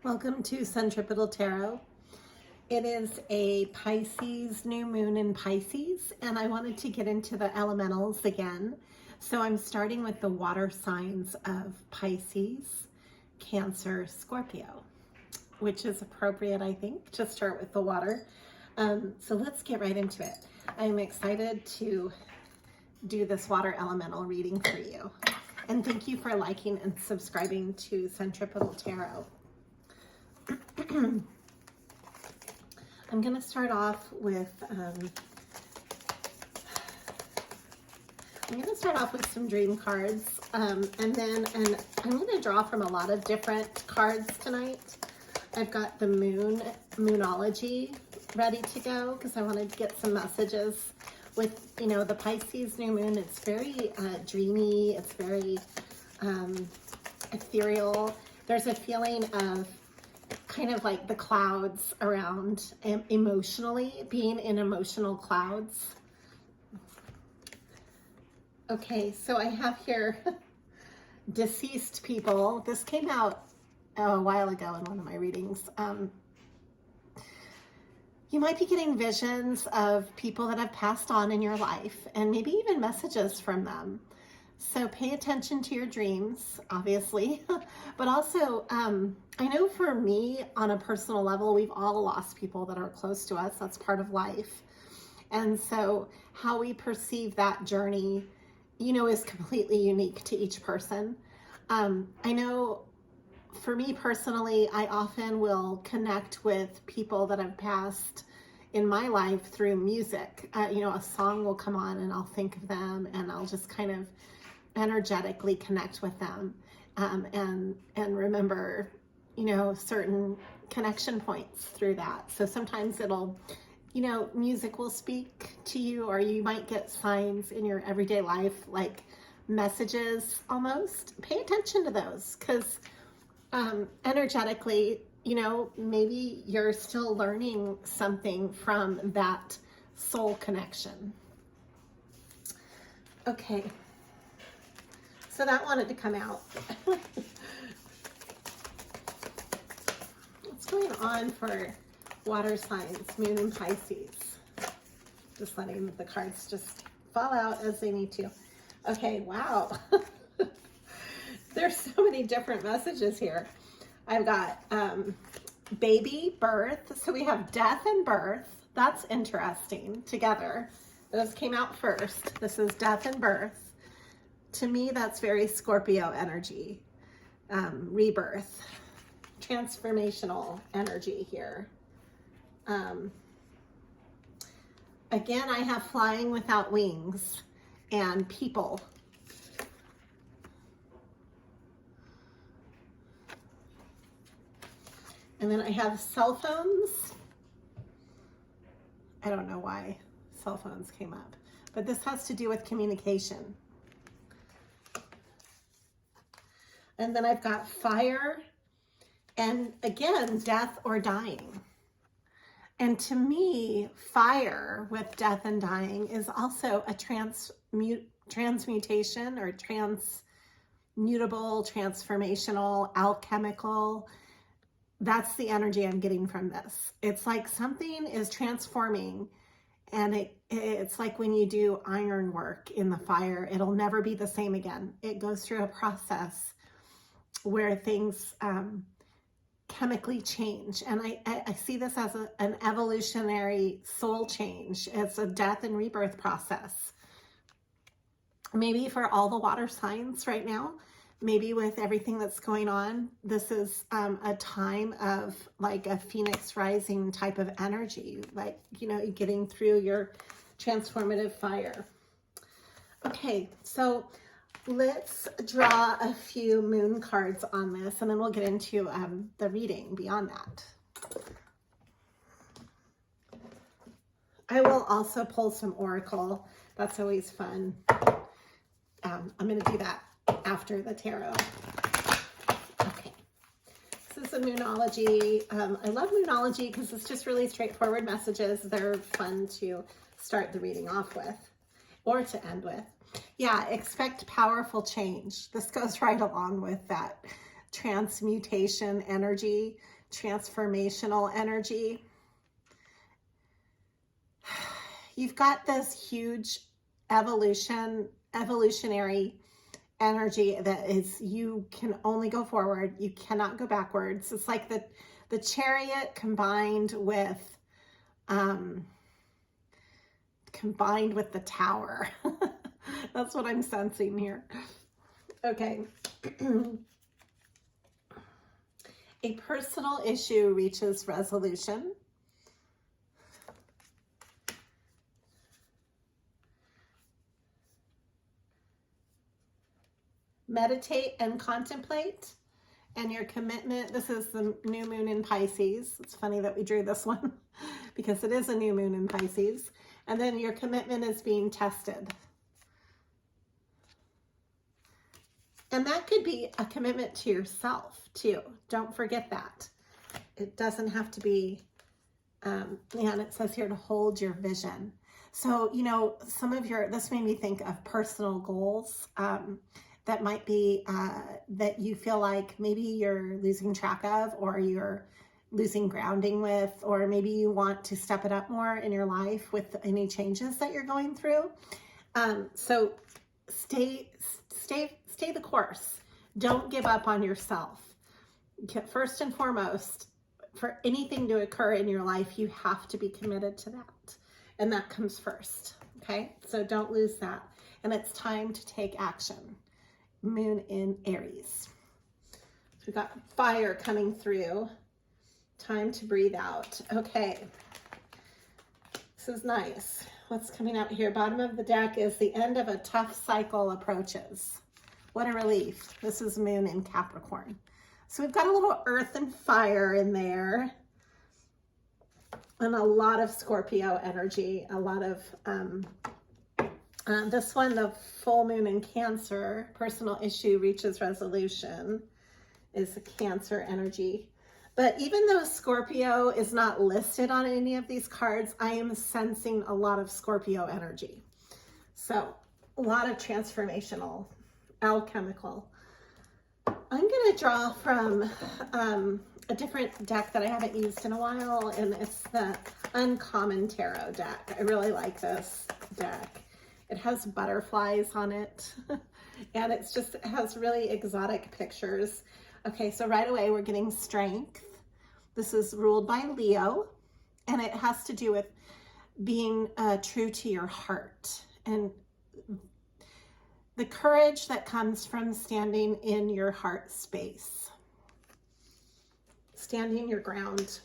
Welcome to Centripetal Tarot. It is a Pisces new moon in Pisces, and I wanted to get into the elementals again. So I'm starting with the water signs of Pisces, Cancer, Scorpio, which is appropriate, I think, to start with the water. So let's get right into it. I'm excited to do this water elemental reading for you. And thank you for liking and subscribing to Centripetal Tarot. I'm going to start off with some dream cards, and I'm going to draw from a lot of different cards tonight. I've got the moonology ready to go because I wanted to get some messages with, you know, the Pisces new moon. It's very dreamy. It's very ethereal. There's a feeling of kind of like the clouds around, emotionally, being in emotional clouds. Okay, so I have here deceased people. This came out a while ago in one of my readings. You might be getting visions of people that have passed on in your life, and maybe even messages from them. So pay attention to your dreams, obviously, but also, I know for me, on a personal level, we've all lost people that are close to us. That's part of life. And so how we perceive that journey, you know, is completely unique to each person. I know for me personally, I often will connect with people that have passed in my life through music. You know, a song will come on and I'll think of them, and I'll just kind of energetically connect with them, and remember, you know, certain connection points through that. So sometimes it'll, you know, music will speak to you, or you might get signs in your everyday life, like messages almost. Pay attention to those, because energetically, you know, maybe you're still learning something from that soul connection. Okay. So that wanted to come out. What's going on for water signs, moon and Pisces? Just letting the cards just fall out as they need to. Okay, wow. There's so many different messages here. I've got baby, birth. So we have death and birth. That's interesting together. Those came out first. This is death and birth. To me, that's very Scorpio energy, rebirth, transformational energy here. Again, I have flying without wings and people. And then I have cell phones. I don't know why cell phones came up, but this has to do with communication. And then I've got fire, and again, death or dying. And to me, fire with death and dying is also a transmutation or transmutable, transformational, alchemical. That's the energy I'm getting from this. It's like something is transforming, and it's like when you do iron work in the fire, it'll never be the same again. It goes through a process where things chemically change. And I see this as an evolutionary soul change. It's a death and rebirth process. Maybe for all the water signs right now, maybe with everything that's going on, this is a time of like a phoenix rising type of energy, like, you know, getting through your transformative fire. Okay, so let's draw a few moon cards on this, and then we'll get into the reading beyond that. I will also pull some oracle. That's always fun. I'm going to do that after the tarot. Okay. This is a moonology. I love moonology because it's just really straightforward messages. They're fun to start the reading off with, or to end with. Yeah, expect powerful change. This goes right along with that transmutation energy. transformational energy. You've got this huge evolutionary energy that is, you can only go forward. You cannot go backwards. It's like the chariot combined with the tower. That's what I'm sensing here. Okay. A personal issue reaches resolution. Meditate and contemplate. And your commitment, this is the new moon in Pisces. It's funny that we drew this one because it is a new moon in Pisces. And then your commitment is being tested. And that could be a commitment to yourself too. Don't forget that. It doesn't have to be, and it says here to hold your vision. So, you know, this made me think of personal goals that might be, that you feel like maybe you're losing track of, or you're losing grounding with, or maybe you want to step it up more in your life with any changes that you're going through. So stay the course. Don't give up on yourself. First and foremost, for anything to occur in your life, you have to be committed to that. And that comes first. Okay. So don't lose that. And it's time to take action. Moon in Aries. So we've got fire coming through. Time to breathe out. Okay. This is nice. What's coming out here? Bottom of the deck is the end of a tough cycle approaches. What a relief. This is moon in Capricorn. So we've got a little earth and fire in there. And a lot of Scorpio energy. A lot of, this one, the full moon in Cancer, personal issue reaches resolution, is a Cancer energy. But even though Scorpio is not listed on any of these cards, I am sensing a lot of Scorpio energy. So a lot of transformational, alchemical. I'm going to draw from a different deck that I haven't used in a while, and it's the Uncommon Tarot deck. I really like this deck. It has butterflies on it, and it has really exotic pictures. Okay, so right away we're getting strength. This is ruled by Leo, and it has to do with being true to your heart and the courage that comes from standing in your heart space, standing your ground,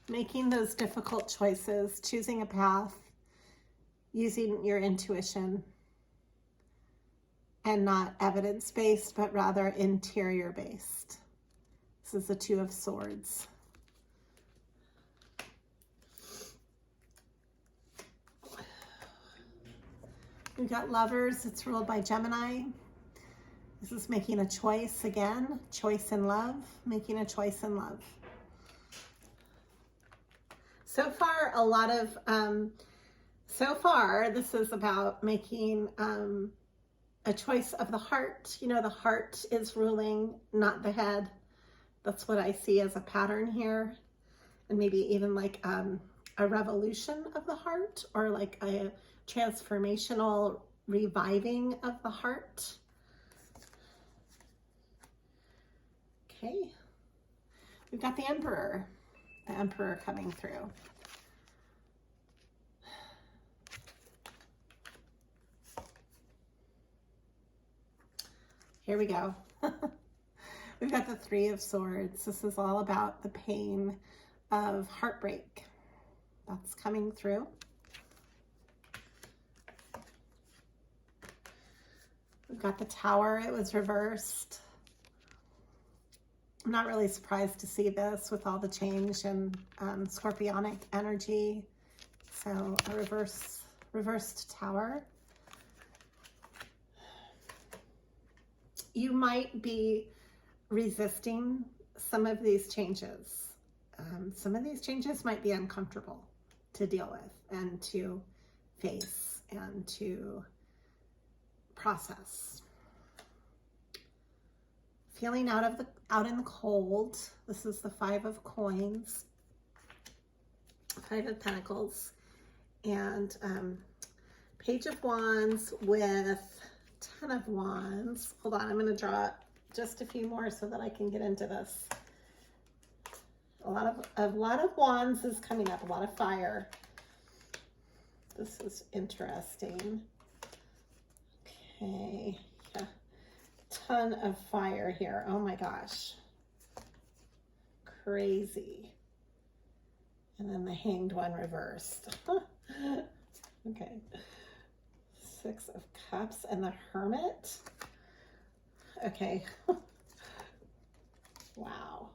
making those difficult choices, choosing a path, using your intuition, and not evidence-based, but rather interior-based. This is the Two of Swords. We've got Lovers. It's ruled by Gemini. This is making a choice again. Choice in love. Making a choice in love. So far, this is about making a choice of the heart. You know, the heart is ruling, not the head. That's what I see as a pattern here. And maybe even like a revolution of the heart, or like a transformational reviving of the heart. Okay. We've got the Emperor coming through. Here we go. We've got the Three of Swords. This is all about the pain of heartbreak. That's coming through. We've got the Tower. It was reversed. I'm not really surprised to see this with all the change in scorpionic energy. So a reversed Tower. You might be resisting some of these changes. Some of these changes might be uncomfortable to deal with and to face and to process. feeling out in the cold. This is the 5 of coins, 5 of pentacles, and Page of Wands with 10 of Wands. Hold on, I'm going to draw just a few more so that I can get into this. A lot of wands is coming up, a lot of fire. This is interesting. Okay, yeah, ton of fire here. Oh my gosh, crazy. And then the Hanged One reversed. Okay, 6 of Cups and the Hermit. Okay. Wow.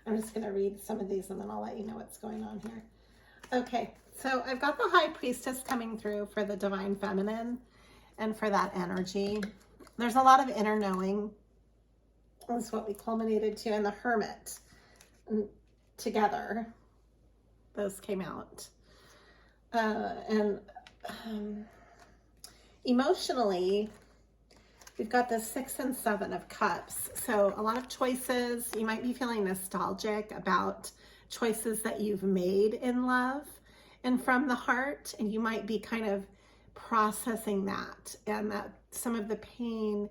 I'm just going to read some of these and then I'll let you know what's going on here. Okay, so I've got the High Priestess coming through for the Divine Feminine and for that energy. There's a lot of inner knowing. That's what we culminated to in the Hermit. And together, those came out. Emotionally, we've got the 6 and 7 of Cups. So a lot of choices. You might be feeling nostalgic about choices that you've made in love and from the heart. And you might be kind of processing that and that some of the pain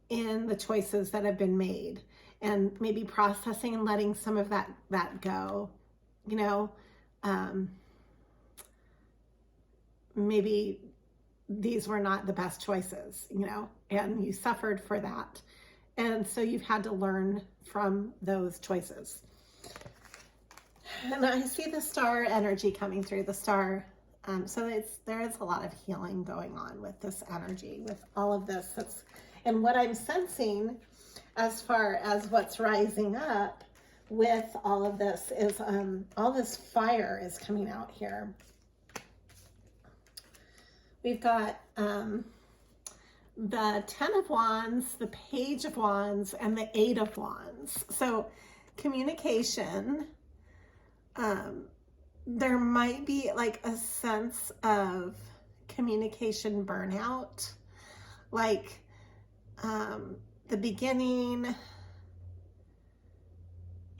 in the choices that have been made, and maybe processing and letting some of that go. You know, maybe these were not the best choices, you know, and you suffered for that. And so you've had to learn from those choices. And I see the Star energy coming through, the Star. So there is a lot of healing going on with this energy, with all of this. And what I'm sensing as far as what's rising up with all of this is all this fire is coming out here. We've got the 10 of Wands, the Page of Wands, and the 8 of Wands. So communication, there might be like a sense of communication burnout, like the beginning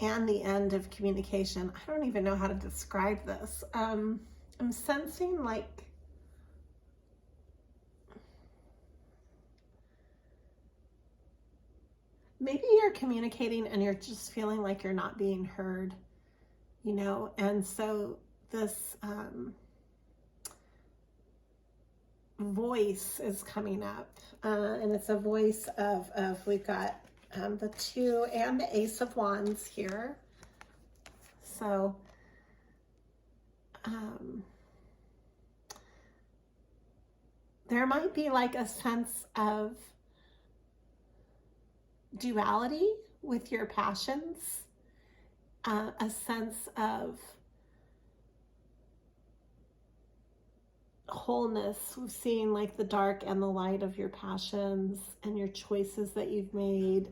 and the end of communication. I don't even know how to describe this. I'm sensing like maybe you're communicating and you're just feeling like you're not being heard, you know, and so this voice is coming up, and it's a voice of we've got the 2 and the Ace of Wands here. So there might be like a sense of duality with your passions, a sense of wholeness, seeing like the dark and the light of your passions and your choices that you've made,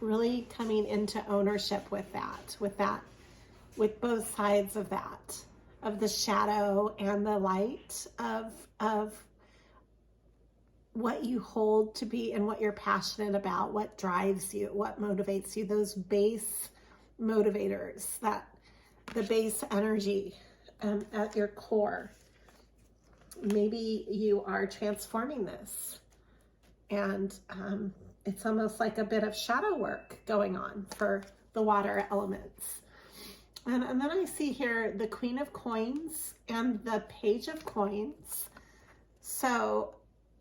really coming into ownership with both sides of that, of the shadow and the light of what you hold to be and what you're passionate about, what drives you, what motivates you, those base motivators, that the base energy at your core. Maybe you are transforming this, and it's almost like a bit of shadow work going on for the water elements. And then I see here the Queen of Coins and the Page of Coins. So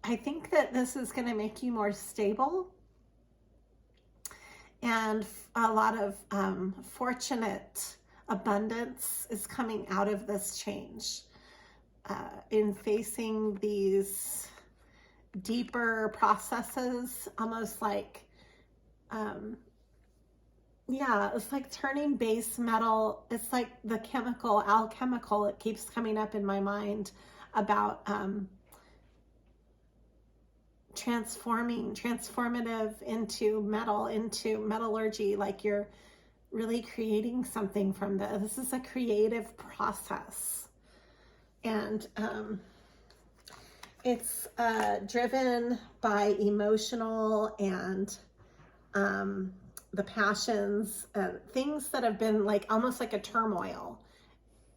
I think that this is going to make you more stable, and a lot of fortunate abundance is coming out of this change. In facing these deeper processes, almost like, yeah, it's like turning base metal. It's like the alchemical, it keeps coming up in my mind about transformative into metal, into metallurgy, like you're really creating something from this. This is a creative process. And It's driven by emotional and the passions, things that have been like almost like a turmoil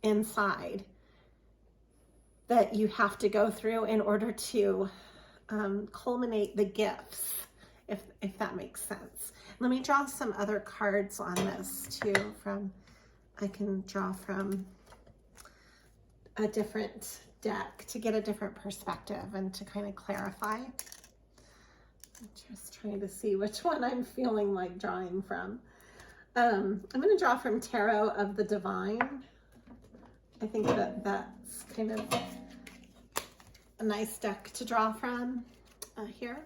inside that you have to go through in order to culminate the gifts, if that makes sense. Let me draw some other cards on this too. I can draw from a different deck to get a different perspective and to kind of clarify. I'm just trying to see which one I'm feeling like drawing from. I'm going to draw from Tarot of the Divine. I think that's kind of a nice deck to draw from here.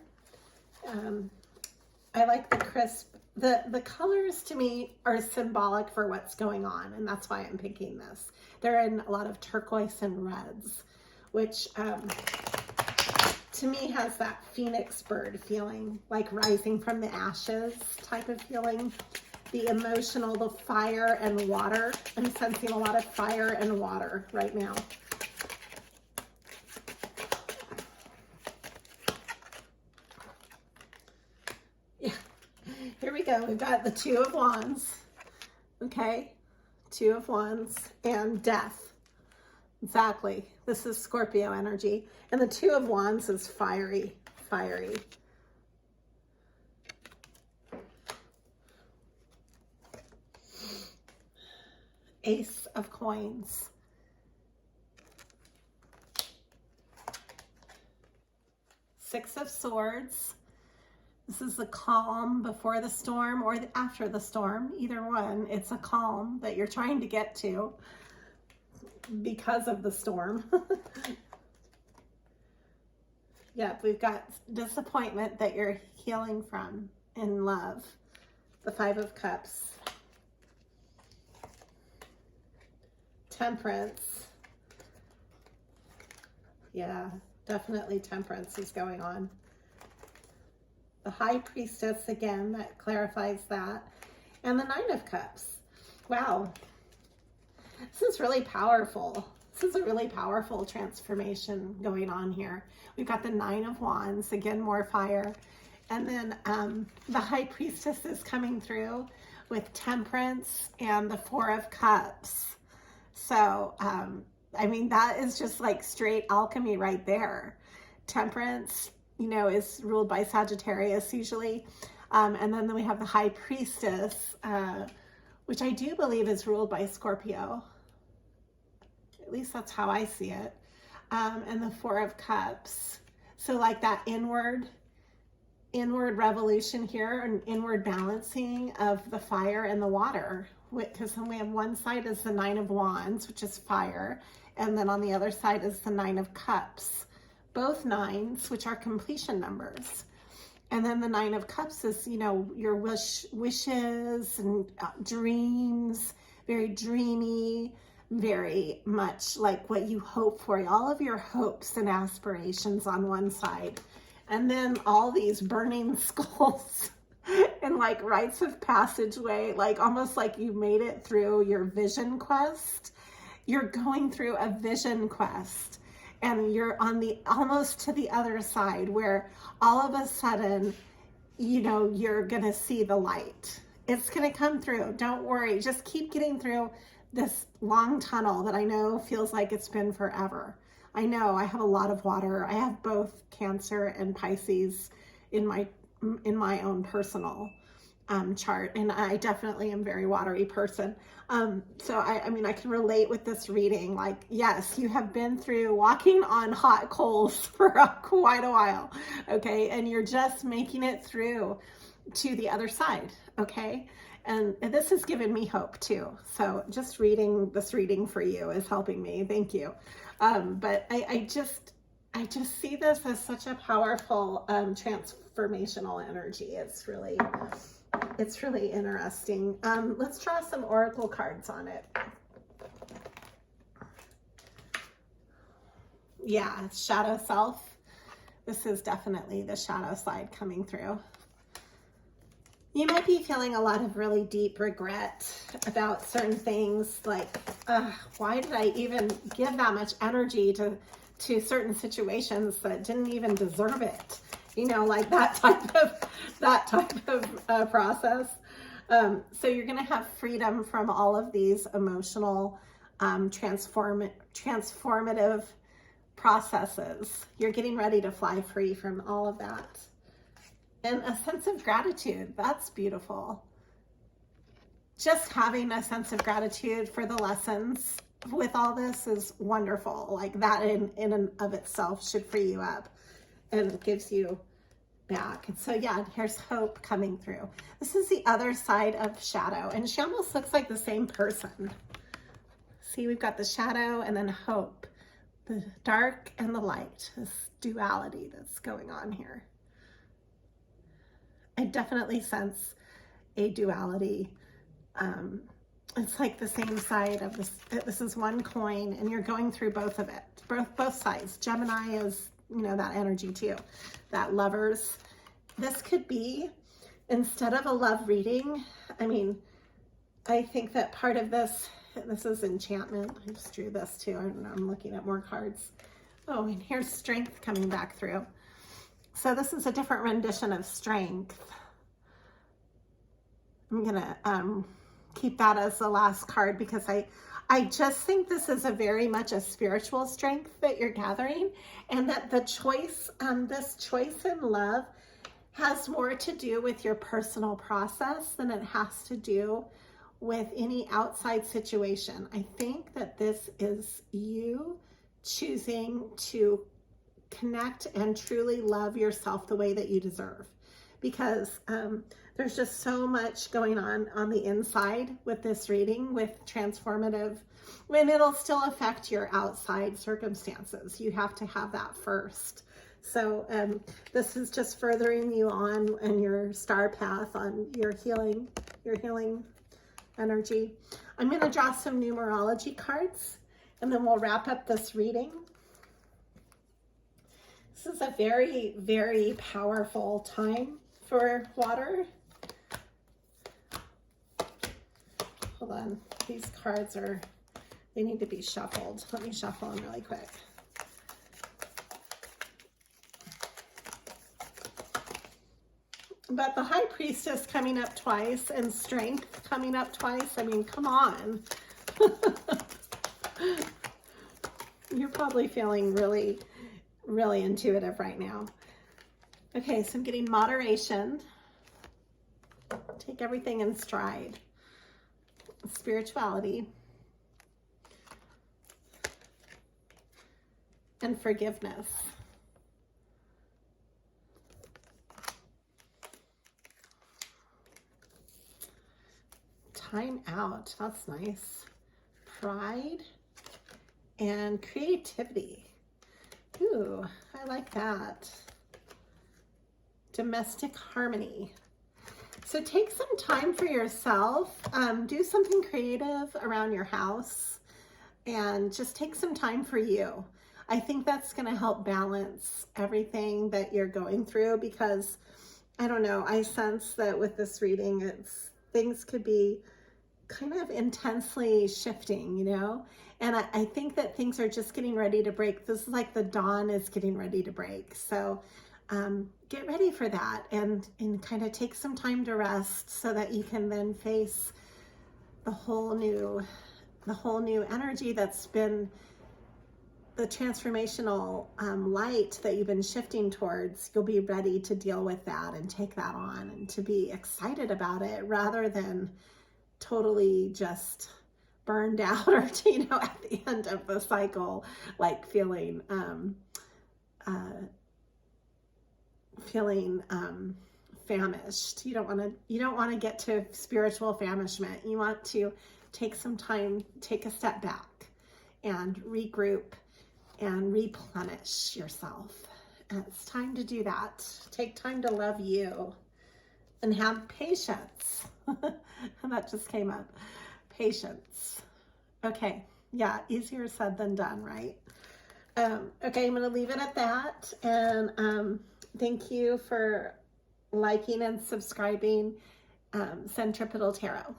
I like the crisp, the colors to me are symbolic for what's going on, and that's why I'm picking this. They're in a lot of turquoise and reds, which to me has that phoenix bird feeling, like rising from the ashes type of feeling. The emotional, the fire and water. I'm sensing a lot of fire and water right now. Yeah, here we go. We've got the Two of Wands, okay? Two of Wands and death. Exactly. This is Scorpio energy. And the Two of Wands is fiery, fiery. Ace of Coins. Six of Swords. This is the calm before the storm or after the storm. Either one, it's a calm that you're trying to get to because of the storm. Yep, we've got disappointment that you're healing from in love. The Five of Cups. Temperance. Yeah, definitely temperance is going on. The High Priestess, again, that clarifies that. And the Nine of Cups. Wow. This is really powerful. This is a really powerful transformation going on here. We've got the Nine of Wands, again, more fire. And then the High Priestess is coming through with temperance and the Four of Cups. So, I mean, that is just like straight alchemy right there. Temperance, you know, is ruled by Sagittarius usually. And then we have the High Priestess, which I do believe is ruled by Scorpio. At least that's how I see it. And the Four of Cups. So like that inward revolution here, and inward balancing of the fire and the water. Because then we have one side is the Nine of Wands, which is fire. And then on the other side is the Nine of Cups. Both nines, which are completion numbers. And then the Nine of Cups is, you know, your wishes and dreams, very dreamy, very much like what you hope for, all of your hopes and aspirations on one side. And then all these burning skulls and like rites of passageway, like almost like you made it through your vision quest. You're going through a vision quest. And you're on the almost to the other side where all of a sudden, you know, you're going to see the light. It's going to come through. Don't worry. Just keep getting through this long tunnel that I know feels like it's been forever. I know I have a lot of water. I have both Cancer and Pisces in my own personal chart, and I definitely am a very watery person. So I mean, I can relate with this reading. Like, yes, you have been through walking on hot coals for quite a while, okay? And you're just making it through to the other side, okay? And this has given me hope too. So just reading this reading for you is helping me. Thank you. But I just see this as such a powerful transformational energy. It's really interesting. Let's draw some oracle cards on it. Yeah, shadow self. This is definitely the shadow side coming through. You might be feeling a lot of really deep regret about certain things, like, why did I even give that much energy to to certain situations that didn't even deserve it. You know, like that type of process. So you're going to have freedom from all of these emotional, transformative processes. You're getting ready to fly free from all of that. And a sense of gratitude. That's beautiful. Just having a sense of gratitude for the lessons with all this is wonderful. Like that in and of itself should free you up and gives you back. And so yeah, here's hope coming through. This is the other side of shadow, and she almost looks like the same person. See, we've got the shadow and then hope, the dark and the light, this duality that's going on here. I definitely sense a duality. It's like the same side of this. This is one coin, and you're going through both of it, both sides. Gemini is, you know, that energy too, that lovers. This could be, instead of a love reading, I mean, I think that part of this is enchantment. I just drew this too. I don't know, I'm looking at more cards. Oh, and here's strength coming back through. So this is a different rendition of strength. I'm gonna keep that as the last card because I just think this is a very much a spiritual strength that you're gathering, and that the choice, this choice in love has more to do with your personal process than it has to do with any outside situation. I think that this is you choosing to connect and truly love yourself the way that you deserve, because there's just so much going on the inside with this reading, with transformative, and it'll still affect your outside circumstances. You have to have that first. So this is just furthering you on in your star path, on your healing energy. I'm going to draw some numerology cards, and then we'll wrap up this reading. This is a very, very powerful time for water. Hold on, these cards they need to be shuffled. Let me shuffle them really quick. But the High Priestess coming up twice and Strength coming up twice. I mean, come on. You're probably feeling really, really intuitive right now. Okay, so I'm getting moderation. Take everything in stride. Spirituality. And forgiveness. Time out. That's nice. Pride and creativity. Ooh, I like that. Domestic harmony. So take some time for yourself. Do something creative around your house and just take some time for you. I think that's going to help balance everything that you're going through, because I don't know, I sense that with this reading, things could be kind of intensely shifting, you know? And I think that things are just getting ready to break. This is like the dawn is getting ready to break. So get ready for that and kind of take some time to rest so that you can then face the whole new energy that's been the transformational light that you've been shifting towards. You'll be ready to deal with that and take that on and to be excited about it rather than totally just burned out or, you know, at the end of the cycle, like feeling famished. You don't want to get to spiritual famishment. You want to take some time, take a step back and regroup and replenish yourself. And it's time to do that. Take time to love you and have patience. That just came up. Patience. Okay. Yeah. Easier said than done, right? Okay. I'm going to leave it at that. And thank you for liking and subscribing Centripetal Tarot.